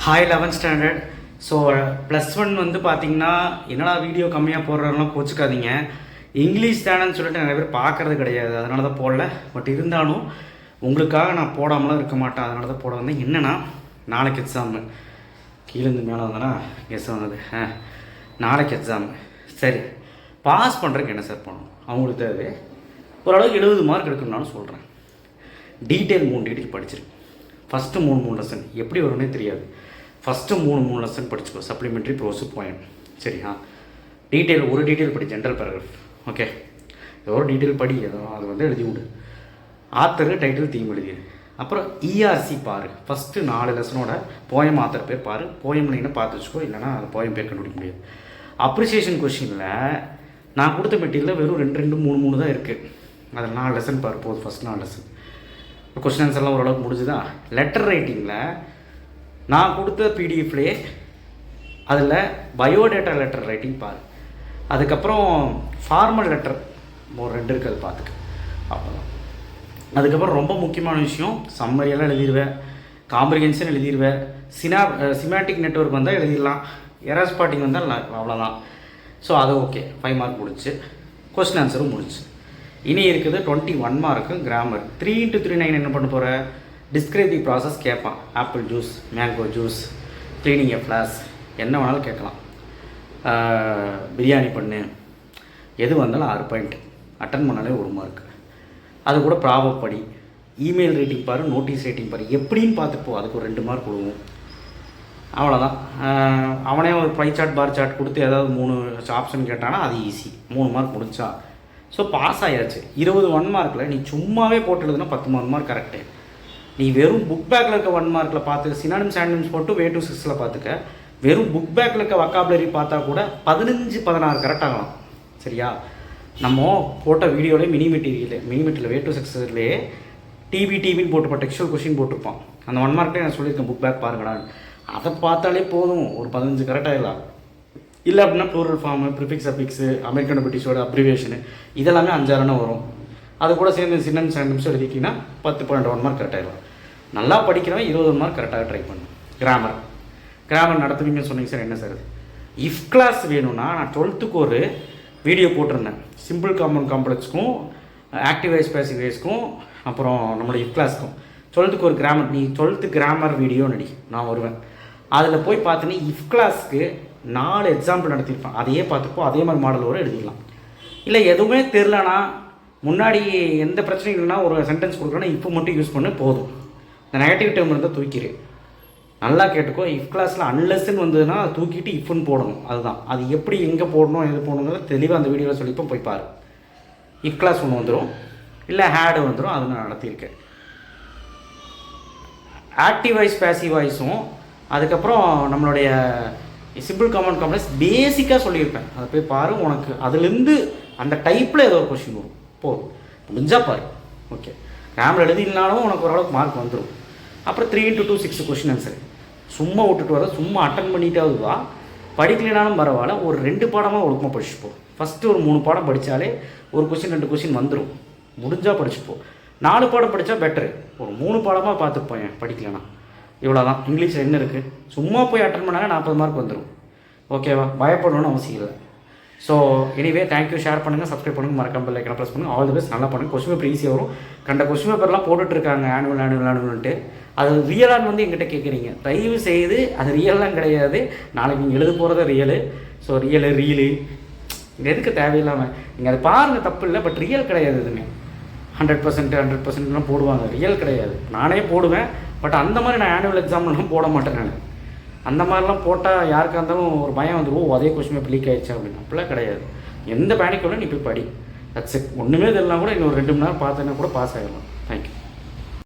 Hi 11th standard. So +1 வந்து பார்த்தீங்கன்னா என்னடா வீடியோ கம்மியாக போடுறதுலாம் கோச்சிக்காதீங்க. இங்கிலீஷ் தானேன்னு சொல்லிட்டு நிறைய பேர் பார்க்குறது கிடையாது, அதனால தான் போடல. பட் இருந்தாலும் உங்களுக்காக நான் போடாமலாம் இருக்க மாட்டேன், அதனால தான் போட வந்தேன். என்னென்னா நாளைக்கு எக்ஸாமு, கீழேருந்து மேலே வந்தேன்னா எஸ் வந்தது. நாளைக்கு எக்ஸாமு. சரி, பாஸ் பண்ணுறதுக்கு என்ன சார் பண்ணணும்? அவங்களுக்கு தேவை ஓரளவுக்கு 70 மார்க் எடுக்கணும்னாலும் சொல்கிறேன். டீட்டெயில் 3 டீட்டெயில் படிச்சிருக்கு. ஃபஸ்ட்டு 3 லெசன் எப்படி வரும்னே தெரியாது. ஃபஸ்ட்டு 3 லெசன் படிச்சுக்கோ, சப்ளிமெண்ட்ரி, ப்ரோஸு, போயம். சரியா? டீட்டெயில் ஒரு டீட்டெயில் படி, ஜென்ரல் பேராகிராஃப். ஓகே, ஏதோ ஒரு டீட்டெயில் படி, ஏதோ அது வந்து எழுதி விடு. ஆத்தரு, டைட்டில், தீம் எழுதிடு. அப்புறம் இஆர்சி பாரு. ஃபஸ்ட்டு 4 லெசனோட போயம் ஆத்தர் பேர் பாரு. போயம் இல்லைன்னா பார்த்து வச்சுக்கோ, இல்லைனா அந்த போயம் பேர் கண்டுபிடிக்க முடியாது. அப்ரிசியேஷன் கொஷினில் நான் கொடுத்த மெட்டீரியலில் வெறும் 2 3 தான் இருக்குது. அதில் 4 லெசன் பாரு போதும். ஃபஸ்ட் 4 லெசன் கொஸ்டின் ஆன்சர்லாம் ஓரளவுக்கு முடிஞ்சுதா? லெட்டர் ரைட்டிங்கில் நான் கொடுத்த பிடிஎஃப்லேயே அதில் பயோடேட்டா லெட்டர் ரைட்டிங் பாரு. அதுக்கப்புறம் ஃபார்மல் லெட்டர் ஒரு 2 இருக்குது, அது பார்த்துக்க. அவ்வளோதான். அதுக்கப்புறம் ரொம்ப முக்கியமான விஷயம், சம்மரியெல்லாம் எழுதிடுவேன், காம்ப்ரிஹென்ஷன் எழுதிடுவேன், சிமேட்டிக் நெட்வொர்க் வந்தால் எழுதிடலாம், எரர் ஸ்பாட்டிங் வந்தால் அவ்வளோதான். ஸோ அது ஓகே, 5 மார்க் முடிச்சு. கொஸ்டின் ஆன்சரும் முடிச்சு. இனி இருக்குது 21 மார்க்கு கிராமர். 3 × 3 9 என்ன பண்ண போகிற? டிஸ்கிரைப் தி ப்ராசஸ் கேட்பான். Apple juice, mango juice, cleaning a flask, என்ன வேணாலும் கேட்கலாம். பிரியாணி பண்ணு, எது வந்தாலும் 6 பாயிண்ட். அட்டன் பண்ணாலே 1 மார்க். அது கூட ப்ராபப் படி, இமெயில் ரேட்டிங் பாரு, நோட்டீஸ் ரேட்டிங் பாரு, எப்படின்னு பார்த்துட்டு போ. அதுக்கு ஒரு 2 மார்க் கொடுவோம். அவ்வளோதான். அவனே ஒரு பை சார்ட் பார் சார்ட் கொடுத்து ஏதாவது 3 ஆப்ஷன் கேட்டானா அது ஈஸி. 3 மார்க் முடிச்சா ஸோ பாஸ் ஆகியாச்சு. 21 மார்க்கில் நீ சும்மாவே போட்டு எழுதுனா 10 மார்க் கரெக்டு. நீ வெறும் புக் பேக்கில் இருக்க 1 மார்க்கில் பார்த்து சினானிம்ஸ் ஆன்டினிம்ஸ் போட்டு வே டு 6ல் பார்த்துக்க. வெறும் புக் பேக்கில் இருக்க வொக்காபுலரி பார்த்தா கூட 15 16 கரெக்டாகலாம். சரியா? நம்ம போட்ட வீடியோலேயே மினி மெட்டீரியல் வே டு 6லேயே டிபின்னு போட்டுப்போம், டெக்ஸ்டுவல் கொஷின் போட்டிருப்பான். அந்த 1 மார்க்லேயே நான் சொல்லியிருக்கேன், புக் பேக் பாருங்கடா. அதை பார்த்தாலே போதும், ஒரு 15 கரெக்டாகலாம். இல்லை அப்படின்னா ப்ளூரல் ஃபார்மு, ப்ரிஃபிக்ஸ், அஃபிக்ஸு, அமெரிக்கன் பிரிட்டிஷோட அப்ரிவேஷனு, இதெல்லாமே 5 வரும். அது கூட சேர்ந்து சின்னம்ஸ் 2 நிமிஷம் எழுதிட்டிங்கன்னா 10 12 1 மார்க் கரெக்டாகிடும். நல்லா படிக்கிறவன் 20 மார்க் கரெக்டாக ட்ரை பண்ணும். கிராமர் நடத்துவீங்கன்னு சொன்னீங்க சார். என்ன சார் இஃப் கிளாஸ் வேணும்னா நான் 12th ஒரு வீடியோ போட்டிருந்தேன். சிம்பிள் காம்பவுண்ட் காம்ப்ளெக்ஸ்க்கும் ஆக்டிவ் வைஸ் பேசிவ் வைஸ்க்கும் அப்புறம் நம்மளோட இஃப் கிளாஸ்க்கும் 12th ஒரு கிராமர். நீ 12th கிராமர் வீடியோ நடி, நான் வருவேன். அதில் போய் பார்த்தீங்கன்னா இஃப் கிளாஸ்க்கு 4 எக்ஸாம்பிள் நடத்தியிருப்பேன். அதையே பார்த்துப்போ, அதே மாதிரி மாடல் வர எழுதிடலாம். இல்லை எதுவுமே தெரிலனா, முன்னாடி எந்த பிரச்சனையும் இல்லைனா ஒரு சென்டென்ஸ் கொடுக்குறேன்னா இப்போ மட்டும் யூஸ் பண்ண போதும். இந்த நெகட்டிவ் டேர்ம் இருந்தால் தூக்கிடு. நல்லா கேட்டுக்கோ. இஃப் கிளாஸில் அன்லெஸ்ன்னு வந்ததுன்னா அதை தூக்கிட்டு இஃப்னு போடணும். அதுதான். அது எப்படி எங்கே போடணும், எது போடணுங்கிறத தெளிவாக அந்த வீடியோவில் சொல்லிப்போம், போய் பாரு. இஃப் கிளாஸ் ஒன்று வந்துடும், இல்லை ஹேடு வந்துடும். அது நான் நடத்தியிருக்கேன். ஆக்டிவ் வாய்ஸ், பேசிவ் வாய்ஸும், அதுக்கப்புறம் நம்மளுடைய சிம்பிள் காம்பவுண்ட் காம்ப்ளெக்ஸ் பேசிக்காக சொல்லியிருப்பேன். அதை போய் பாரு. உனக்கு அதுலேருந்து அந்த டைப்பில் ஏதோ ஒரு கொஸ்டின் வரும், போதும். முடிஞ்சால் பாரு. ஓகே, கிராமர் எழுதினாலும் உனக்கு ஓரளவுக்கு மார்க் வந்துடும். அப்புறம் 3 × 2 6 கொஸ்டின் ஆன்சர். சும்மா விட்டுட்டு வர, சும்மா அட்டன் பண்ணிட்டாவது வா. படிக்கலைனாலும் பரவாயில்ல, ஒரு 2 பாடமாக ஒழுக்கமாக படிச்சுப்போம். ஃபஸ்ட்டு ஒரு 3 பாடம் படித்தாலே ஒரு கொஸ்டின் 2 கொஸ்டின் வந்துடும். முடிஞ்சால் படிச்சுப்போம். 4 பாடம் படித்தா பெட்ரு. ஒரு 3 பாடமாக பார்த்துப்போம் படிக்கலைன்னா. இவ்வளோதான். இங்கிலீஷில் என்ன இருக்குது? சும்மா போய் அட்டன் பண்ணாங்க 40 மார்க் வந்துடும். ஓகேவா? பயப்படணும்னு அவசியம் இல்லை. So anyway, thank you. ஷேர் பண்ணுங்கள், சப்ஸ்கிரைப் பண்ணுங்கள், மறக்காம பெல் ஐக்கானை ப்ரெஸ் பண்ணுங்கள். All the best. நல்லா பண்ணுங்கள். கொஸ்டின் பேப்பர் ஈஸியாக வரும். கண்ட கொஸ்டின் பேப்பர்லாம் போட்டுட்ருக்காங்க ஆனுவல்ன்ட்டு. அது ரியலான்னு வந்து எங்கிட்ட கேட்குறீங்க. தயவு செய்து அது ரியல்லாம் கிடையாது. நாளைக்கு நீங்கள் எழுத போகிறத ரியலு. ஸோ ரீலு இங்கே எதுக்கு தேவையில்லாமல் நீங்கள் அதை பாருங்கள், தப்பு இல்லை. பட் ரியல் கிடையாது எதுவுமே. 100% போடுவாங்க, ரியல் கிடையாது. நானே போடுவேன், பட் அந்த மாதிரி நான் ஆனுவல் எக்ஸாம்லாம் போட மாட்டேன். நான் அந்த மாதிரிலாம் போட்டால் யாருக்காக இருந்தாலும் ஒரு பயம் வந்துடும், அதே கொஸ்டின் பேப்பர் லீக் ஆகிடுச்சு அப்படின்னு. அப்படிலாம் கிடையாது. எந்த பேனிக்கோட நீ போய் படி. That's it. ஒன்றுமே தெரியலாம் கூட இன்னொரு 2 மணி நேரம் பார்த்தேன்னா கூட பாஸ் ஆகிடலாம். தேங்க்யூ.